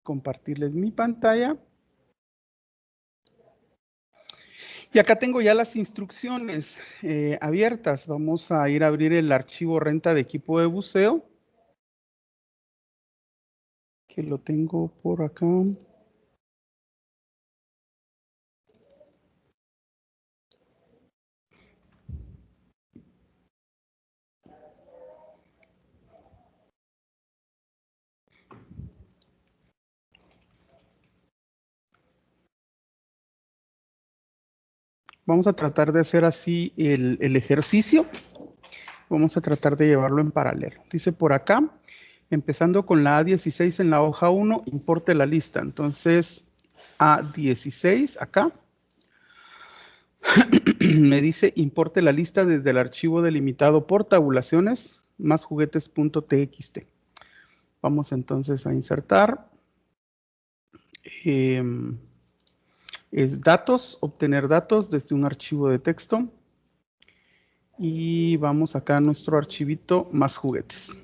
compartirles mi pantalla. Y acá tengo ya las instrucciones abiertas. Vamos a ir a abrir el archivo renta de equipo de buceo, que lo tengo por acá. Vamos a tratar de hacer así el ejercicio. Vamos a tratar de llevarlo en paralelo. Dice por acá, empezando con la A16 en la hoja 1, importe la lista. Entonces, A16 acá. Me dice, importe la lista desde el archivo delimitado por tabulaciones más juguetes.txt. Vamos entonces a insertar. Es datos, obtener datos desde un archivo de texto. Y vamos acá a nuestro archivito más juguetes.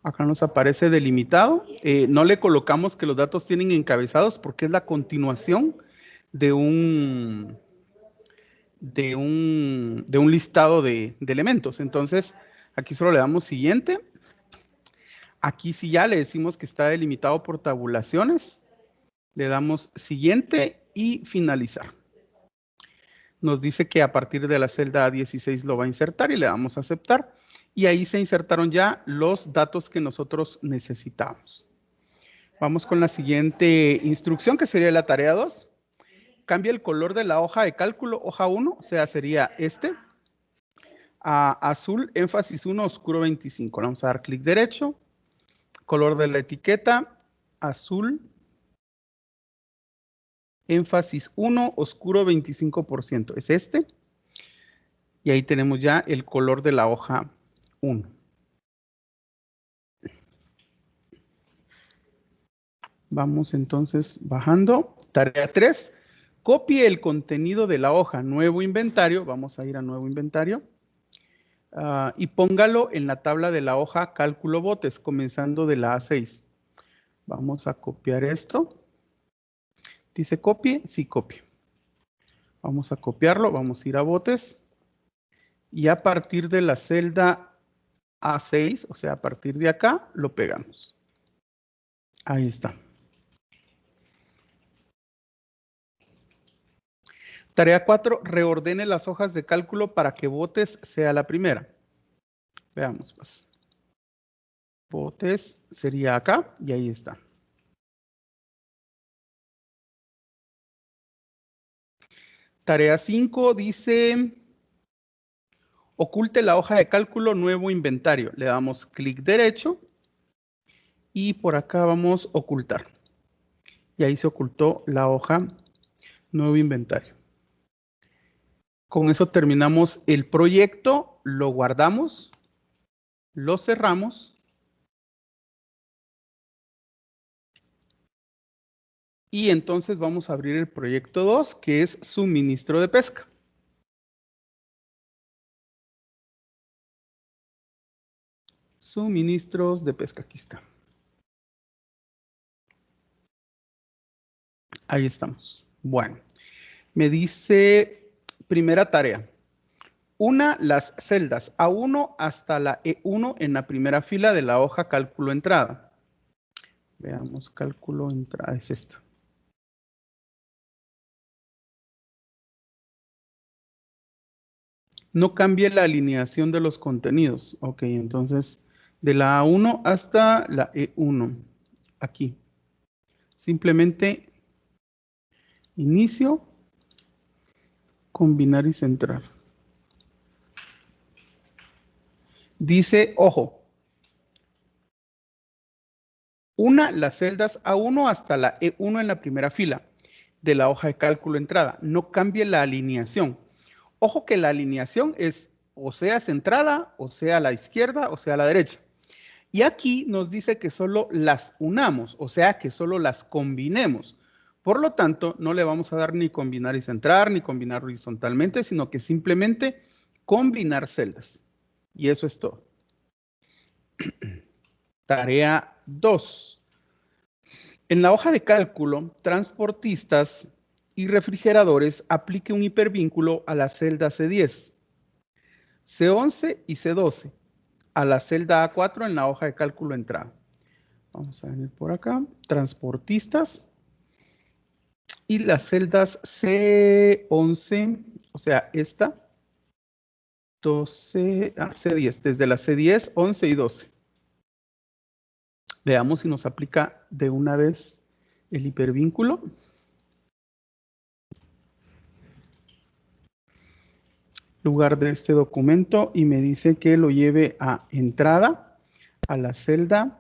Acá nos aparece delimitado. No le colocamos que los datos tienen encabezados porque es la continuación de un listado de elementos. Entonces, aquí solo le damos siguiente. Aquí sí ya le decimos que está delimitado por tabulaciones. Le damos siguiente y finalizar. Nos dice que a partir de la celda A16 lo va a insertar y le damos a aceptar. Y ahí se insertaron ya los datos que nosotros necesitamos. Vamos con la siguiente instrucción, que sería la tarea 2. Cambia el color de la hoja de cálculo, hoja 1, o sea, sería este, a azul, énfasis 1, oscuro 25. Le vamos a dar clic derecho. Color de la etiqueta, azul, énfasis 1, oscuro 25%. Es este. Y ahí tenemos ya el color de la hoja 1. Vamos entonces bajando. Tarea 3. Copie el contenido de la hoja nuevo inventario. Vamos a ir a nuevo inventario. Y póngalo en la tabla de la hoja cálculo botes, comenzando de la A6. Vamos a copiar esto. Dice copie, sí copie. Vamos a copiarlo, vamos a ir a botes. Y a partir de la celda A6, o sea, a partir de acá, lo pegamos. Ahí está. Tarea 4, reordene las hojas de cálculo para que botes sea la primera. Veamos pues. Botes sería acá y ahí está. Tarea 5 dice, oculte la hoja de cálculo nuevo inventario. Le damos clic derecho y por acá vamos a ocultar. Y ahí se ocultó la hoja nuevo inventario. Con eso terminamos el proyecto, lo guardamos, lo cerramos y entonces vamos a abrir el proyecto 2, que es suministro de pesca. Suministros de pesca, aquí está. Ahí estamos. Bueno, me dice primera tarea. Una las celdas A1 hasta la E1 en la primera fila de la hoja cálculo entrada. Veamos, cálculo entrada, es esta. No cambie la alineación de los contenidos. Ok, entonces de la A1 hasta la E1. Aquí. Simplemente inicio, combinar y centrar. Dice, ojo, una las celdas A1 hasta la E1 en la primera fila de la hoja de cálculo entrada. No cambie la alineación. Ojo que la alineación es o sea centrada, o sea a la izquierda, o sea a la derecha. Y aquí nos dice que solo las unamos, o sea que solo las combinemos. Por lo tanto, no le vamos a dar ni combinar y centrar, ni combinar horizontalmente, sino que simplemente combinar celdas. Y eso es todo. Tarea 2. En la hoja de cálculo, transportistas y refrigeradores, aplique un hipervínculo a la celda C10, C11 y C12, a la celda A4 en la hoja de cálculo entrada. Vamos a venir por acá, transportistas y las celdas C11, o sea, esta, 12, C10, desde la C10, 11 y 12. Veamos si nos aplica de una vez el hipervínculo. Lugar de este documento y me dice que lo lleve a entrada a la celda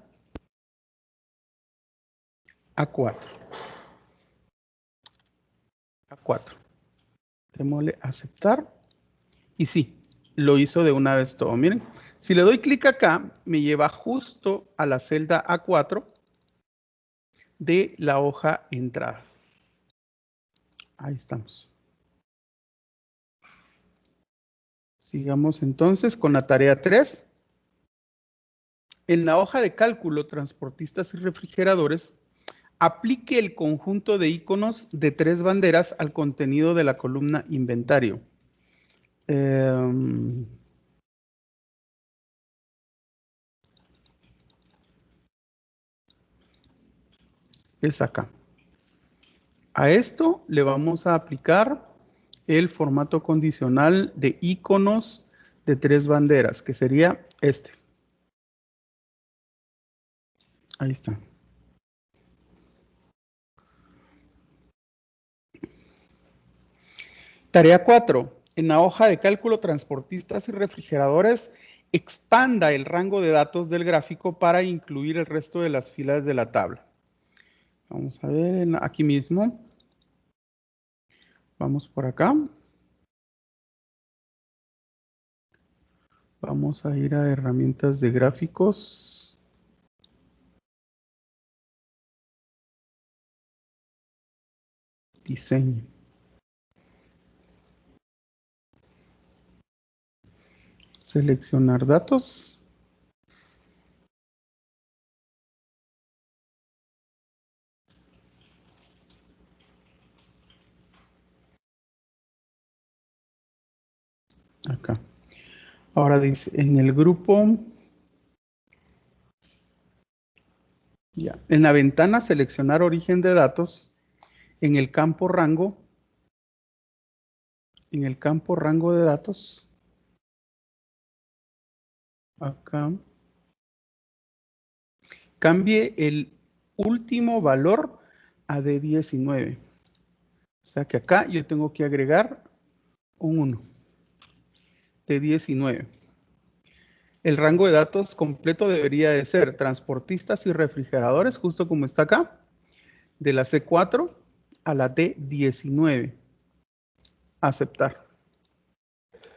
A4. A4. Démosle aceptar. Y sí, lo hizo de una vez todo. Miren, si le doy clic acá, me lleva justo a la celda A4 de la hoja entrada. Ahí estamos. Sigamos entonces con la tarea 3. En la hoja de cálculo, transportistas y refrigeradores, aplique el conjunto de iconos de 3 banderas al contenido de la columna inventario. Es acá. A esto le vamos a aplicar el formato condicional de iconos de 3 banderas, que sería este. Ahí está. Tarea 4. En la hoja de cálculo transportistas y refrigeradores, expanda el rango de datos del gráfico para incluir el resto de las filas de la tabla. Vamos a ver aquí mismo. Vamos por acá. Vamos a ir a herramientas de gráficos. Diseño. Seleccionar datos. Acá. Ahora dice, en el grupo, ya, en la ventana seleccionar origen de datos, en el campo rango de datos, acá, cambie el último valor a D19. O sea que acá yo tengo que agregar un 1, D19. El rango de datos completo debería de ser transportistas y refrigeradores, justo como está acá, de la C4 a la D19. Aceptar.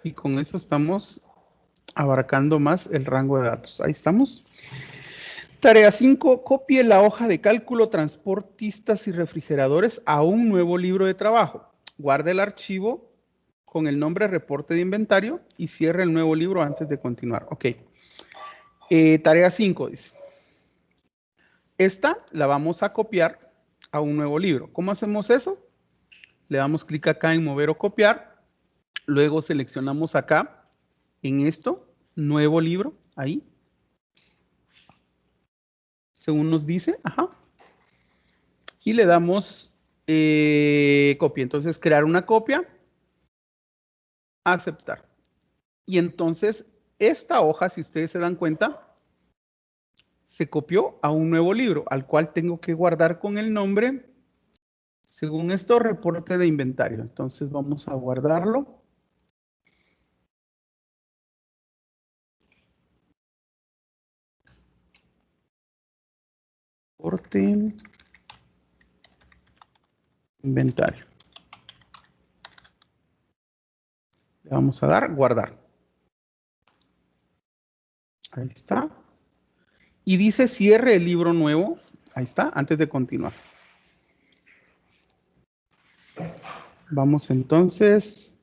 Y con eso estamos abarcando más el rango de datos. Ahí estamos. Tarea 5. Copie la hoja de cálculo transportistas y refrigeradores a un nuevo libro de trabajo. Guarde el archivo con el nombre reporte de inventario y cierre el nuevo libro antes de continuar. Ok. Tarea 5 dice. Esta la vamos a copiar a un nuevo libro. ¿Cómo hacemos eso? Le damos clic acá en mover o copiar. Luego seleccionamos acá en esto, nuevo libro, ahí. Según nos dice, ajá. Y le damos copia. Entonces, crear una copia, aceptar. Y entonces, esta hoja, si ustedes se dan cuenta, se copió a un nuevo libro, al cual tengo que guardar con el nombre, según esto, reporte de inventario. Entonces, vamos a guardarlo. Reporte inventario. Le vamos a dar guardar. Ahí está. Y dice cierre el libro nuevo. Ahí está, antes de continuar. Vamos entonces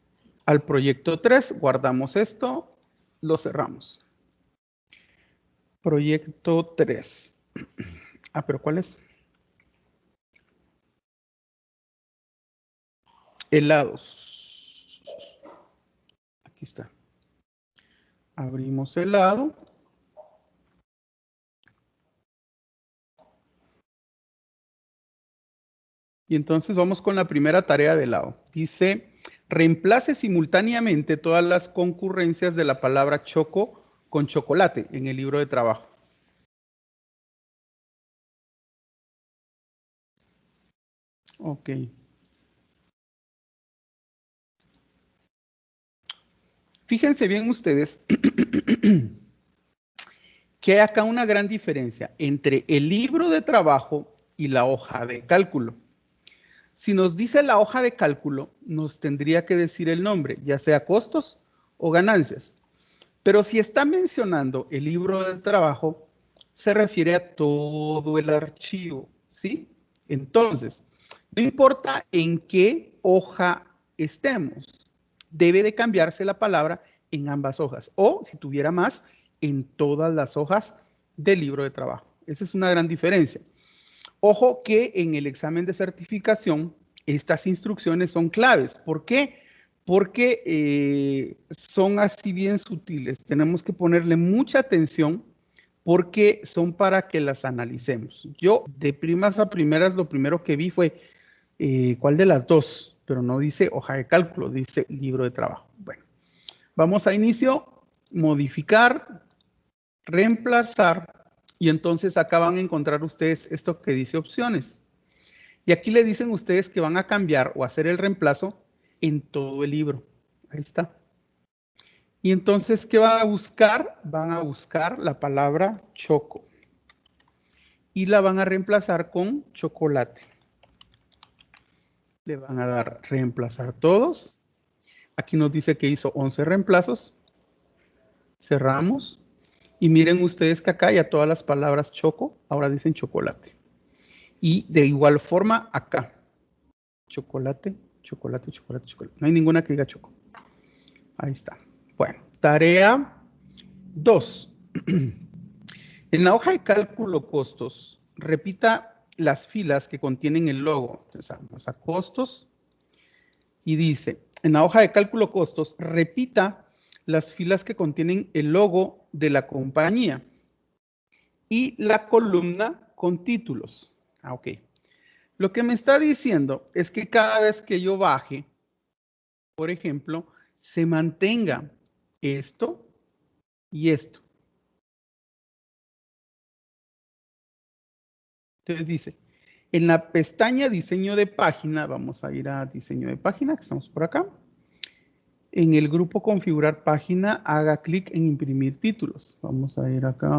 al proyecto 3. Guardamos esto. Lo cerramos. Proyecto 3. pero ¿cuál es? Helados. Aquí está. Abrimos el lado. Y entonces vamos con la primera tarea del lado. Dice, reemplace simultáneamente todas las concurrencias de la palabra choco con chocolate en el libro de trabajo. Ok. Fíjense bien ustedes que hay acá una gran diferencia entre el libro de trabajo y la hoja de cálculo. Si nos dice la hoja de cálculo, nos tendría que decir el nombre, ya sea costos o ganancias. Pero si está mencionando el libro de trabajo, se refiere a todo el archivo, ¿sí? Entonces, no importa en qué hoja estemos, debe de cambiarse la palabra en ambas hojas, o si tuviera más, en todas las hojas del libro de trabajo. Esa es una gran diferencia. Ojo que en el examen de certificación, estas instrucciones son claves. ¿Por qué? Porque son así bien sutiles. Tenemos que ponerle mucha atención porque son para que las analicemos. Yo de primas a primeras lo primero que vi fue ¿cuál de las dos? Pero no dice hoja de cálculo, dice libro de trabajo. Bueno, vamos a inicio, modificar, reemplazar y entonces acá van a encontrar ustedes esto que dice opciones. Y aquí le dicen ustedes que van a cambiar o hacer el reemplazo en todo el libro. Ahí está. Y entonces, ¿qué van a buscar? Van a buscar la palabra choco. Y la van a reemplazar con chocolate. Le van a dar reemplazar todos. Aquí nos dice que hizo 11 reemplazos. Cerramos. Y miren ustedes que acá ya todas las palabras choco ahora dicen chocolate. Y de igual forma acá. Chocolate, chocolate, chocolate, chocolate. No hay ninguna que diga choco. Ahí está. Bueno, tarea 2. En la hoja de cálculo costos, repita las filas que contienen el logo. Entonces, vamos a costos y dice, en la hoja de cálculo costos, repita las filas que contienen el logo de la compañía y la columna con títulos. Ok. Lo que me está diciendo es que cada vez que yo baje, por ejemplo, se mantenga esto y esto. Entonces dice, en la pestaña diseño de página, vamos a ir a diseño de página, que estamos por acá. En el grupo configurar página, haga clic en imprimir títulos. Vamos a ir acá,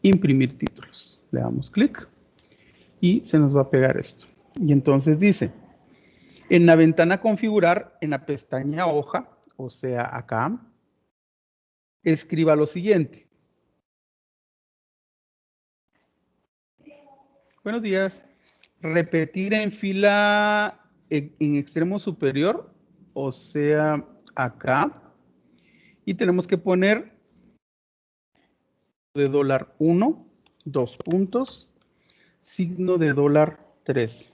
imprimir títulos. Le damos clic y se nos va a pegar esto. Y entonces dice, en la ventana configurar, en la pestaña hoja, o sea, acá, escriba lo siguiente. Buenos días. Repetir en fila en extremo superior, o sea, acá. Y tenemos que poner de $1, 2 puntos, signo de $3.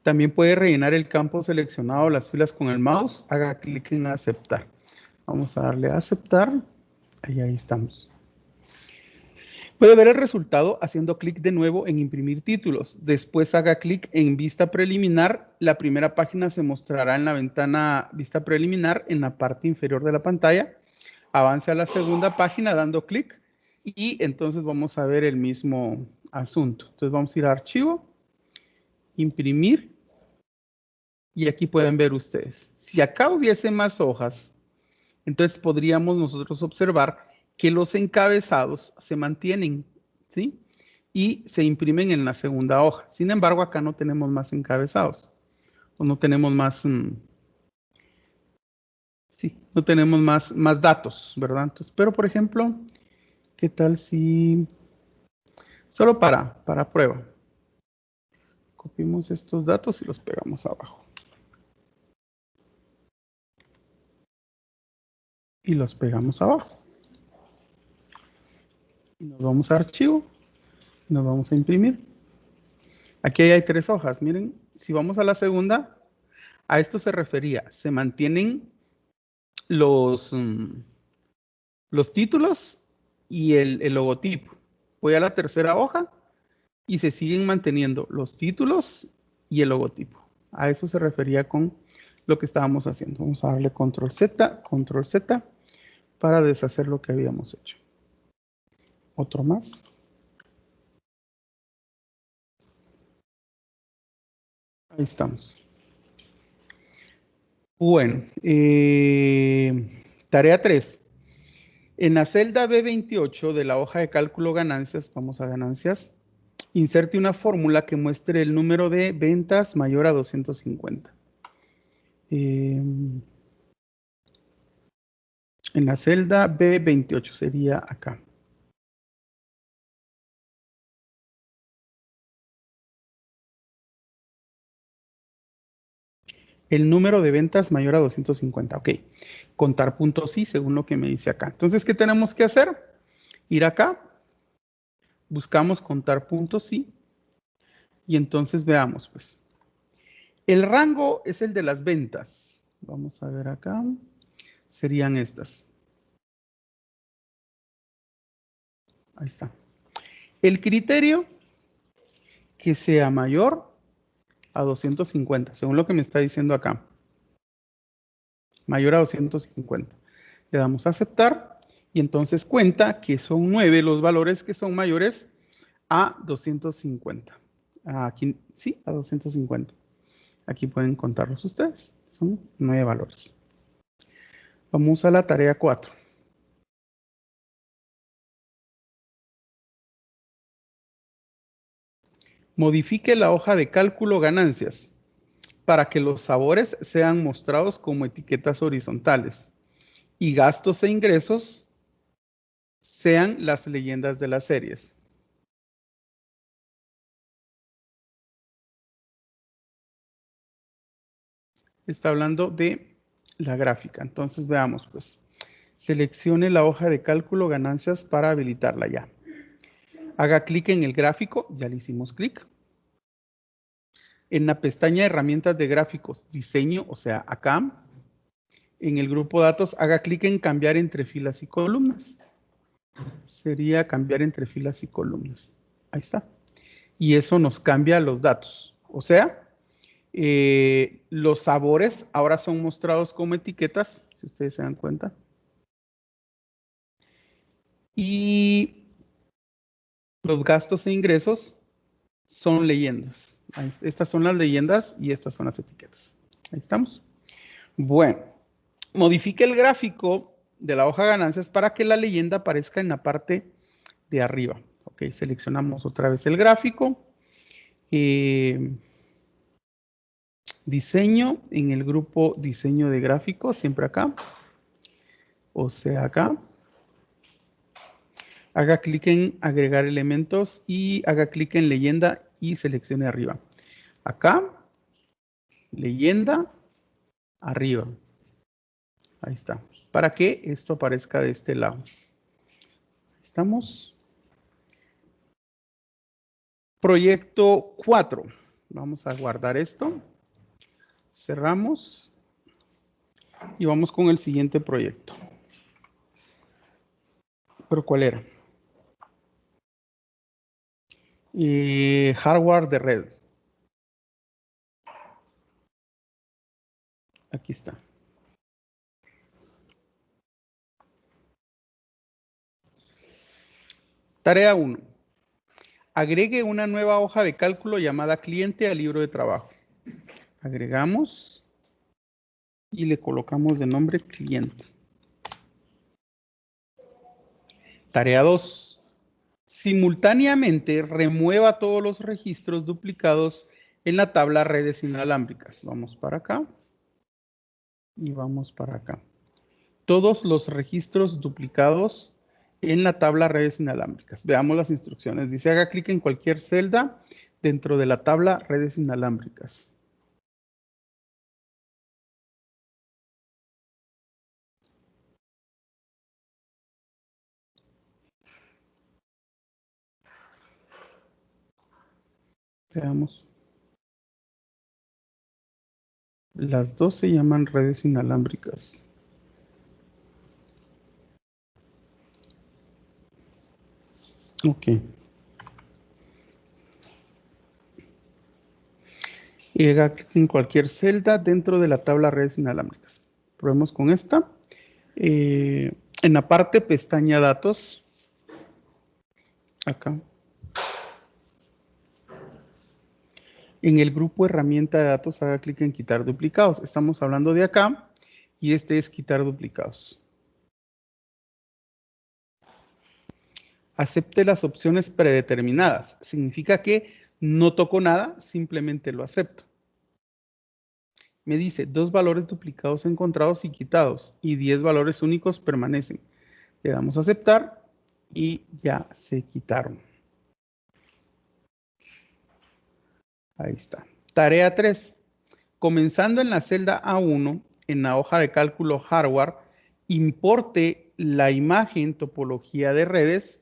También puede rellenar el campo seleccionado las filas con el mouse. Haga clic en aceptar. Vamos a darle a aceptar. Ahí estamos. Puede ver el resultado haciendo clic de nuevo en imprimir títulos. Después haga clic en vista preliminar. La primera página se mostrará en la ventana vista preliminar en la parte inferior de la pantalla. Avance a la segunda página dando clic y entonces vamos a ver el mismo asunto. Entonces vamos a ir a archivo, imprimir y aquí pueden ver ustedes. Si acá hubiese más hojas, entonces podríamos nosotros observar que los encabezados se mantienen, ¿sí? Y se imprimen en la segunda hoja. Sin embargo, acá no tenemos más encabezados. O no tenemos más, sí, no tenemos más datos, ¿verdad? Entonces, pero, por ejemplo, ¿qué tal si, solo para prueba, copiamos estos datos y los pegamos abajo? y los pegamos abajo. Y nos vamos a archivo, y nos vamos a imprimir. Aquí hay 3 hojas, miren, si vamos a la segunda, a esto se refería, se mantienen los títulos y el logotipo. Voy a la tercera hoja y se siguen manteniendo los títulos y el logotipo. A eso se refería con lo que estábamos haciendo. Vamos a darle control Z para deshacer lo que habíamos hecho. Otro más. Ahí estamos. Bueno, tarea 3. En la celda B28 de la hoja de cálculo ganancias, vamos a ganancias, inserte una fórmula que muestre el número de ventas mayor a 250. En la celda B28 sería acá. El número de ventas mayor a 250. Ok. Contar puntos sí, según lo que me dice acá. Entonces, ¿qué tenemos que hacer? Ir acá. Buscamos contar puntos sí. Y entonces veamos, pues. El rango es el de las ventas. Vamos a ver acá. Serían estas. Ahí está. El criterio que sea mayor a 250, según lo que me está diciendo acá. Mayor a 250. Le damos a aceptar y entonces cuenta que son 9 los valores que son mayores a 250. Aquí, sí, a 250. Aquí pueden contarlos ustedes. Son 9 valores. Vamos a la tarea 4. Modifique la hoja de cálculo ganancias para que los sabores sean mostrados como etiquetas horizontales y gastos e ingresos sean las leyendas de las series. Está hablando de la gráfica. Entonces veamos, pues. Seleccione la hoja de cálculo ganancias para habilitarla ya. Haga clic en el gráfico, ya le hicimos clic. En la pestaña herramientas de gráficos, diseño, o sea, acá. En el grupo datos, haga clic en cambiar entre filas y columnas. Sería cambiar entre filas y columnas. Ahí está. Y eso nos cambia los datos. O sea, los sabores ahora son mostrados como etiquetas, si ustedes se dan cuenta. Y los gastos e ingresos son leyendas. Estas son las leyendas y estas son las etiquetas. Ahí estamos. Bueno, modifique el gráfico de la hoja de ganancias para que la leyenda aparezca en la parte de arriba. Ok, seleccionamos otra vez el gráfico. Diseño en el grupo diseño de gráficos, siempre acá. O sea, acá. Haga clic en agregar elementos y haga clic en leyenda y seleccione arriba. Acá, leyenda, arriba. Ahí está. Para que esto aparezca de este lado. Estamos. Proyecto 4. Vamos a guardar esto. Cerramos. Y vamos con el siguiente proyecto. ¿Pero cuál era? Hardware de red. Aquí está. Tarea 1. Agregue una nueva hoja de cálculo llamada cliente al libro de trabajo. Agregamos y le colocamos de nombre cliente. Tarea 2. Simultáneamente remueva todos los registros duplicados en la tabla redes inalámbricas. Vamos para acá y vamos para acá. Todos los registros duplicados en la tabla redes inalámbricas. Veamos las instrucciones. Dice, haga clic en cualquier celda dentro de la tabla redes inalámbricas. Veamos. Las dos se llaman redes inalámbricas. Ok. Y haga clic en cualquier celda dentro de la tabla redes inalámbricas. Probemos con esta. En la parte pestaña datos, acá. En el grupo herramienta de datos, haga clic en quitar duplicados. Estamos hablando de acá y este es quitar duplicados. Acepte las opciones predeterminadas. Significa que no toco nada, simplemente lo acepto. Me dice 2 valores duplicados encontrados y quitados y 10 valores únicos permanecen. Le damos a aceptar y ya se quitaron. Ahí está. Tarea 3. Comenzando en la celda A1, en la hoja de cálculo hardware, importe la imagen topología de redes,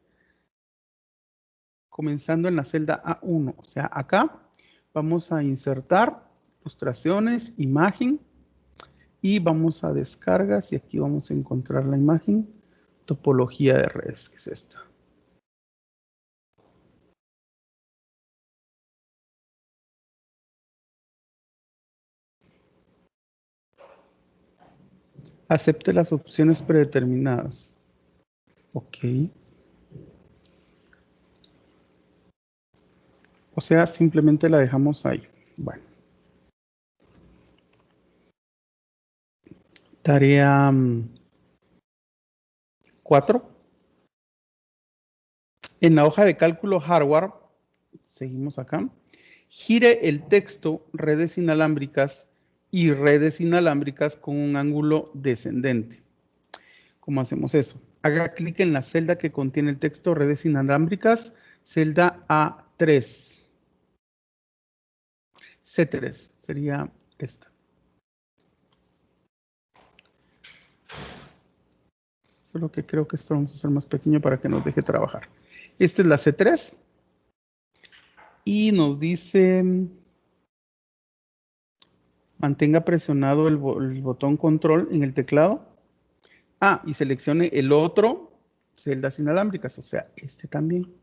comenzando en la celda A1. O sea, acá vamos a insertar ilustraciones, imagen, y vamos a descargas, y aquí vamos a encontrar la imagen topología de redes, que es esta. Acepte las opciones predeterminadas. Ok. O sea, simplemente la dejamos ahí. Bueno. Tarea 4. En la hoja de cálculo hardware, seguimos acá, gire el texto redes inalámbricas y redes inalámbricas con un ángulo descendente. ¿Cómo hacemos eso? Haga clic en la celda que contiene el texto redes inalámbricas, celda A3. C3 sería esta. Solo que creo que esto vamos a hacer más pequeño para que nos deje trabajar. Esta es la C3. Y nos dice, mantenga presionado el botón control en el teclado. Y seleccione el otro, celdas inalámbricas, o sea, este también.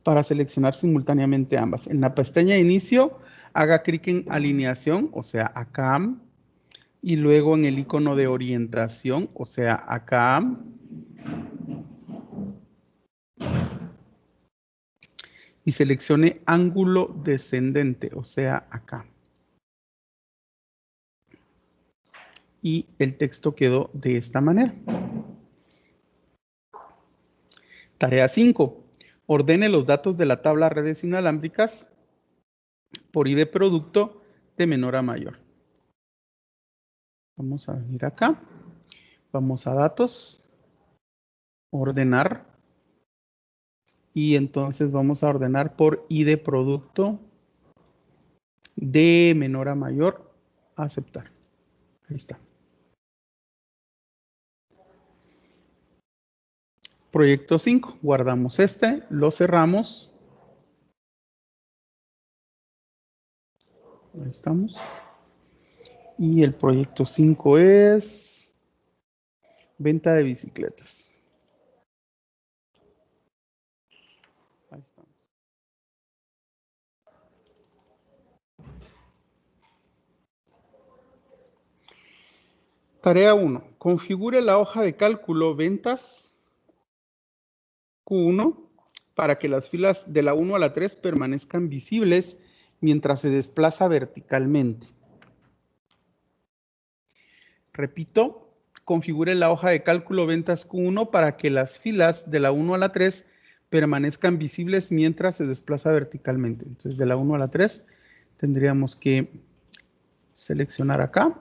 Para seleccionar simultáneamente ambas. En la pestaña de inicio, haga clic en alineación, o sea, acá. Y luego en el icono de orientación, o sea, acá. Y seleccione ángulo descendente, o sea, acá. Y el texto quedó de esta manera. Tarea 5. Ordene los datos de la tabla redes inalámbricas por ID producto de menor a mayor. Vamos a venir acá. Vamos a datos. Ordenar. Y entonces vamos a ordenar por ID producto de menor a mayor. Aceptar. Ahí está. Proyecto 5. Guardamos este. Lo cerramos. Ahí estamos. Y el proyecto 5 es venta de bicicletas. Ahí estamos. Tarea 1. Configure la hoja de cálculo ventas Q1 para que las filas de la 1 a la 3 permanezcan visibles mientras se desplaza verticalmente. Repito, configure la hoja de cálculo ventas Q1 para que las filas de la 1 a la 3 permanezcan visibles mientras se desplaza verticalmente. Entonces, de la 1 a la 3 tendríamos que seleccionar acá.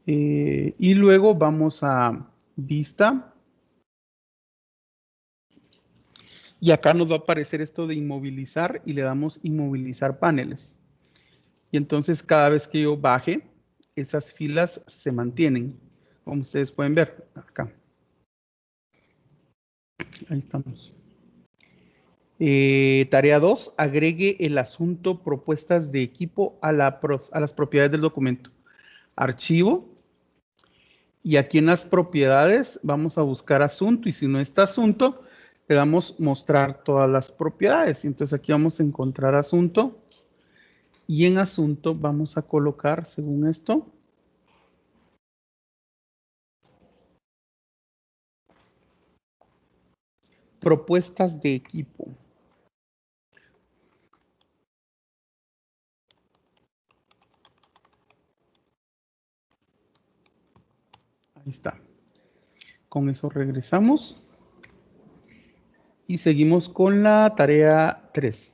Y luego vamos a vista. Y acá nos va a aparecer esto de inmovilizar y le damos inmovilizar paneles. Y entonces cada vez que yo baje, esas filas se mantienen, como ustedes pueden ver acá. Ahí estamos. Tarea 2, agregue el asunto propuestas de equipo a las propiedades del documento. Archivo. Y aquí en las propiedades vamos a buscar asunto. Y si no está asunto, le damos mostrar todas las propiedades. Entonces aquí vamos a encontrar asunto. Y en asunto vamos a colocar, según esto, propuestas de equipo. Ahí está. Con eso regresamos. Y seguimos con la tarea 3.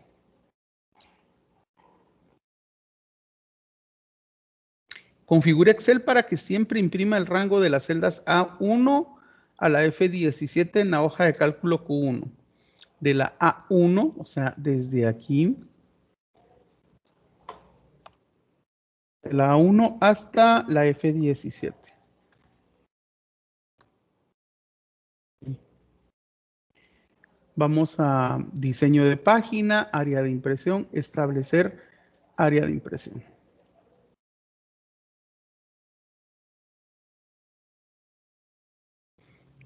Configure Excel para que siempre imprima el rango de las celdas A1 a la F17 en la hoja de cálculo Q1. De la A1, o sea, desde aquí, de la A1 hasta la F17. Vamos a diseño de página, área de impresión, establecer área de impresión.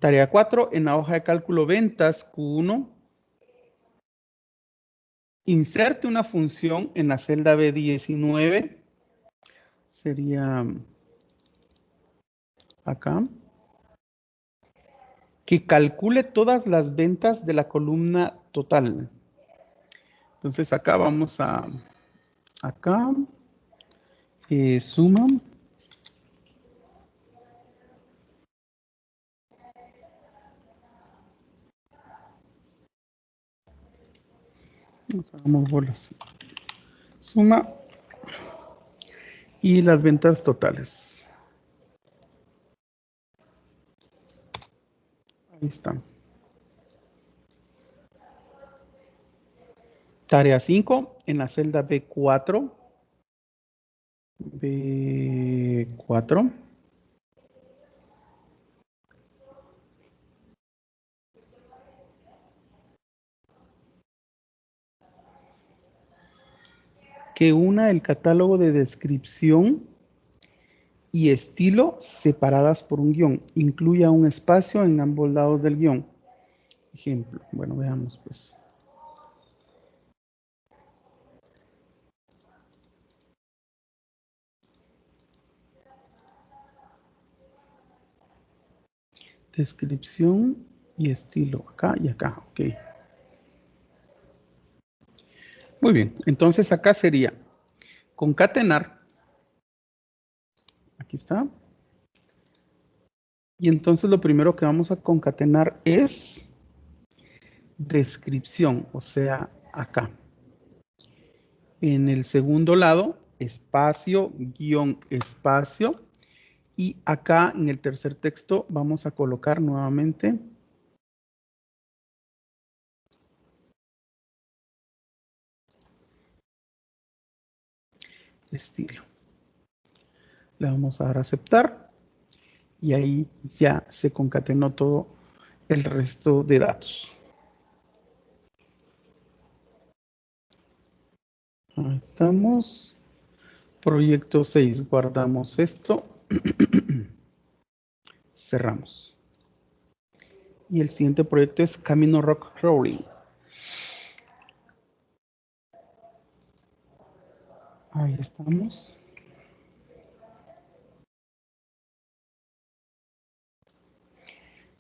Tarea 4, en la hoja de cálculo ventas Q1, inserte una función en la celda B19, sería acá, que calcule todas las ventas de la columna total. Entonces acá vamos a, acá, suma. Hagamos bolas. Suma y las ventas totales. Ahí está. Tarea 5 en la celda B4. B4. Que una el catálogo de descripción y estilo separadas por un guión. Incluya un espacio en ambos lados del guión. Ejemplo. Bueno, veamos pues. Descripción y estilo. Acá y acá. Ok. Muy bien. Entonces acá sería concatenar. Aquí está. Y entonces lo primero que vamos a concatenar es descripción, o sea, acá. En el segundo lado, espacio, guión, espacio. Y acá en el tercer texto vamos a colocar nuevamente estilo. Le vamos a dar a aceptar. Y ahí ya se concatenó todo el resto de datos. Ahí estamos. Proyecto 6. Guardamos esto. Cerramos. Y el siguiente proyecto es Camino Rock Crawling. Ahí estamos.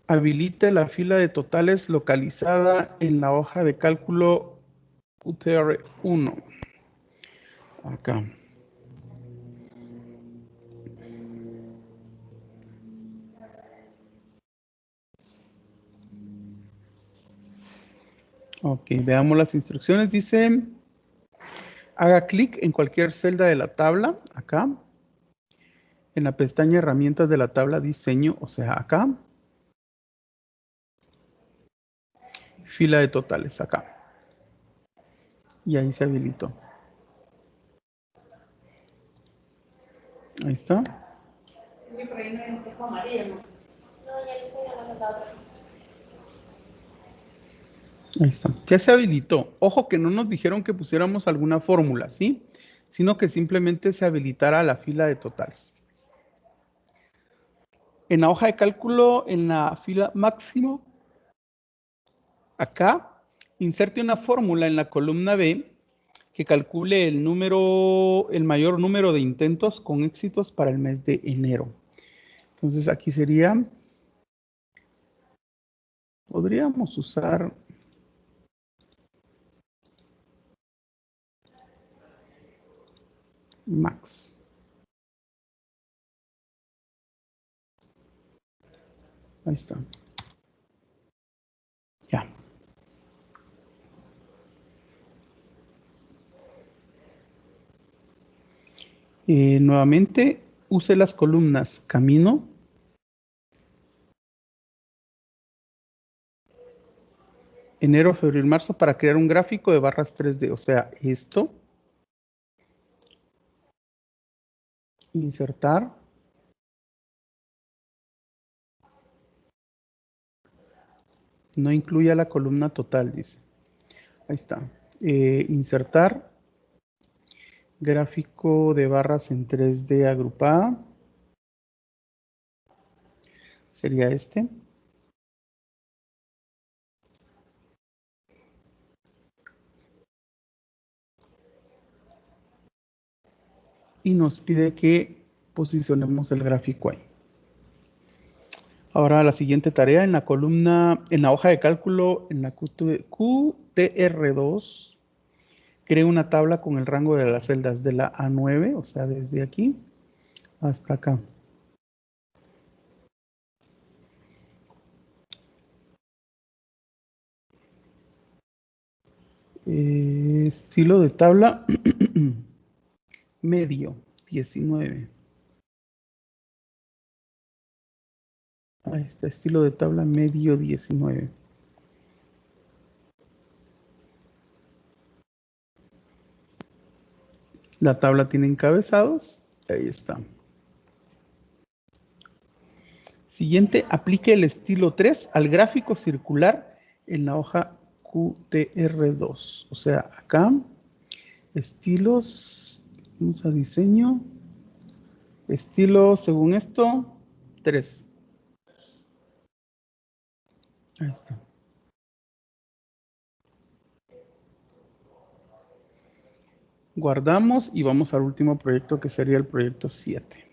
Habilite la fila de totales localizada en la hoja de cálculo UTR1. Acá. Ok, veamos las instrucciones. Dice, haga clic en cualquier celda de la tabla, acá. En la pestaña herramientas de la tabla diseño, o sea, acá. Fila de totales, acá. Y ahí se habilitó. Ahí está. Ahí está. Ya se habilitó. Ojo que no nos dijeron que pusiéramos alguna fórmula, ¿sí? Sino que simplemente se habilitara la fila de totales. En la hoja de cálculo, en la fila máximo, acá, inserte una fórmula en la columna B que calcule el mayor número de intentos con éxitos para el mes de enero. Entonces aquí sería, podríamos usar max. Ahí está. Ya. Nuevamente, use las columnas camino, enero, febrero y marzo para crear un gráfico de barras 3D. O sea, esto, insertar, no incluya la columna total, dice. Ahí está. Insertar, gráfico de barras en 3D agrupada. Sería este. Y nos pide que posicionemos el gráfico ahí. Ahora la siguiente tarea en la columna, en la hoja de cálculo, en la QTR2, cree una tabla con el rango de las celdas de la A9, o sea, desde aquí hasta acá. Estilo de tabla medio, 19. Ahí está, estilo de tabla medio 19. La tabla tiene encabezados. Ahí está. Siguiente, aplique el estilo 3 al gráfico circular en la hoja QTR2. O sea, acá, estilos, vamos a diseño, estilo, según esto, 3. Ahí está. Guardamos y vamos al último proyecto que sería el proyecto 7.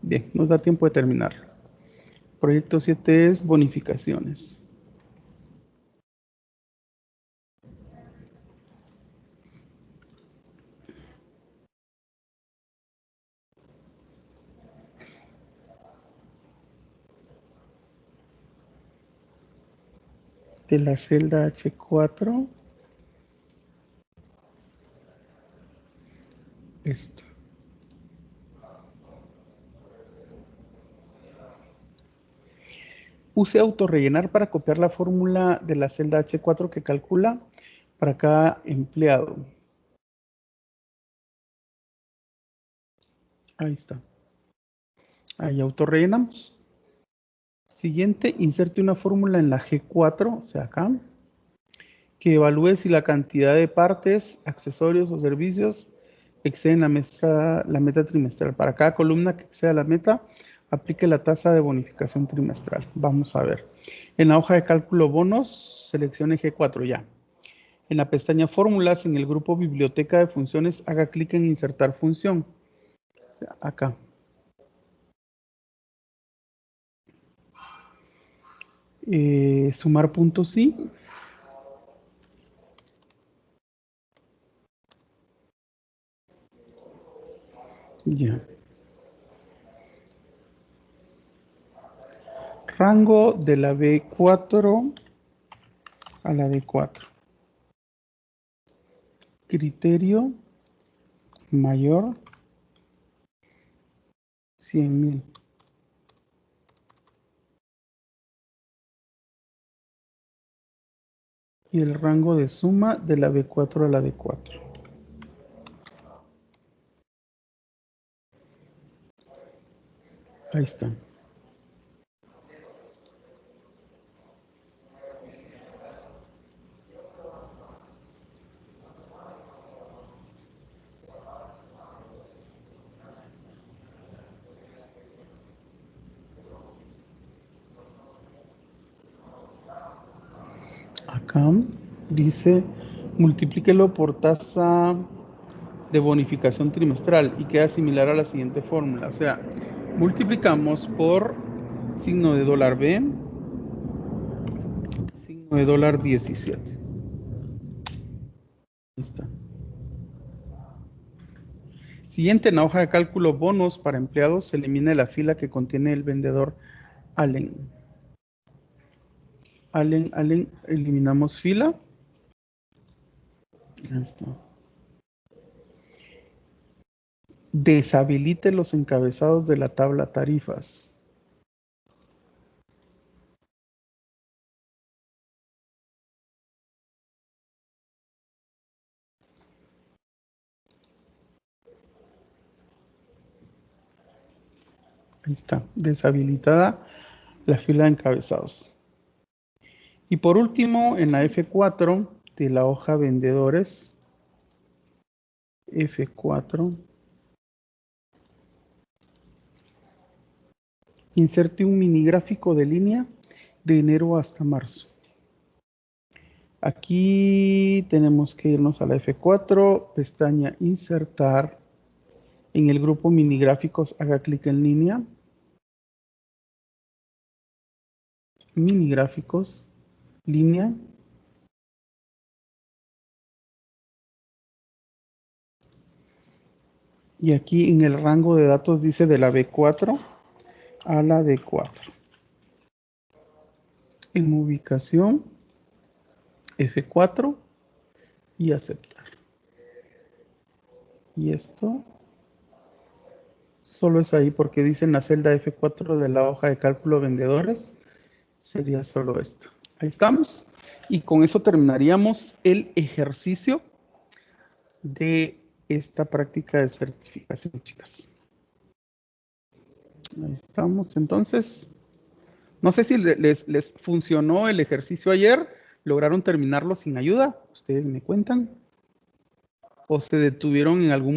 Bien, nos da tiempo de terminarlo. Proyecto 7 es bonificaciones. De la celda H4, esto. Use autorrellenar para copiar la fórmula de la celda H4 que calcula para cada empleado. Ahí está. Ahí autorrellenamos. Siguiente, inserte una fórmula en la G4, o sea, acá, que evalúe si la cantidad de partes, accesorios o servicios exceden la meta trimestral. Para cada columna que exceda la meta, aplique la tasa de bonificación trimestral. Vamos a ver. En la hoja de cálculo bonos, seleccione G4 ya. En la pestaña fórmulas, en el grupo biblioteca de funciones, haga clic en insertar función. Acá. Sumar puntos sí. Ya. Rango de la B4 a la D4. Criterio mayor 100,000. Y el rango de suma de la B4 a la D4. Ahí está. Acá dice, multiplíquelo por tasa de bonificación trimestral y queda similar a la siguiente fórmula. O sea, multiplicamos por signo de dólar B, signo de dólar 17. Ahí está. Siguiente, en la hoja de cálculo bonos para empleados, se elimina la fila que contiene el vendedor Allen. Allen, eliminamos fila. Ahí está. Deshabilite los encabezados de la tabla tarifas. Ahí está, deshabilitada la fila de encabezados. Y por último, en la F4 de la hoja vendedores, F4, inserte un mini gráfico de línea de enero hasta marzo. Aquí tenemos que irnos a la F4, pestaña insertar. En el grupo mini gráficos, haga clic en línea. Mini gráficos, línea. Y aquí en el rango de datos dice de la B4 a la D4. En ubicación, F4 y aceptar. Y esto solo es ahí porque dice en la celda F4 de la hoja de cálculo vendedores. Sería solo esto. Ahí estamos. Y con eso terminaríamos el ejercicio de esta práctica de certificación, chicas. Ahí estamos. Entonces, no sé si les funcionó el ejercicio ayer. ¿Lograron terminarlo sin ayuda? Ustedes me cuentan. ¿O se detuvieron en algún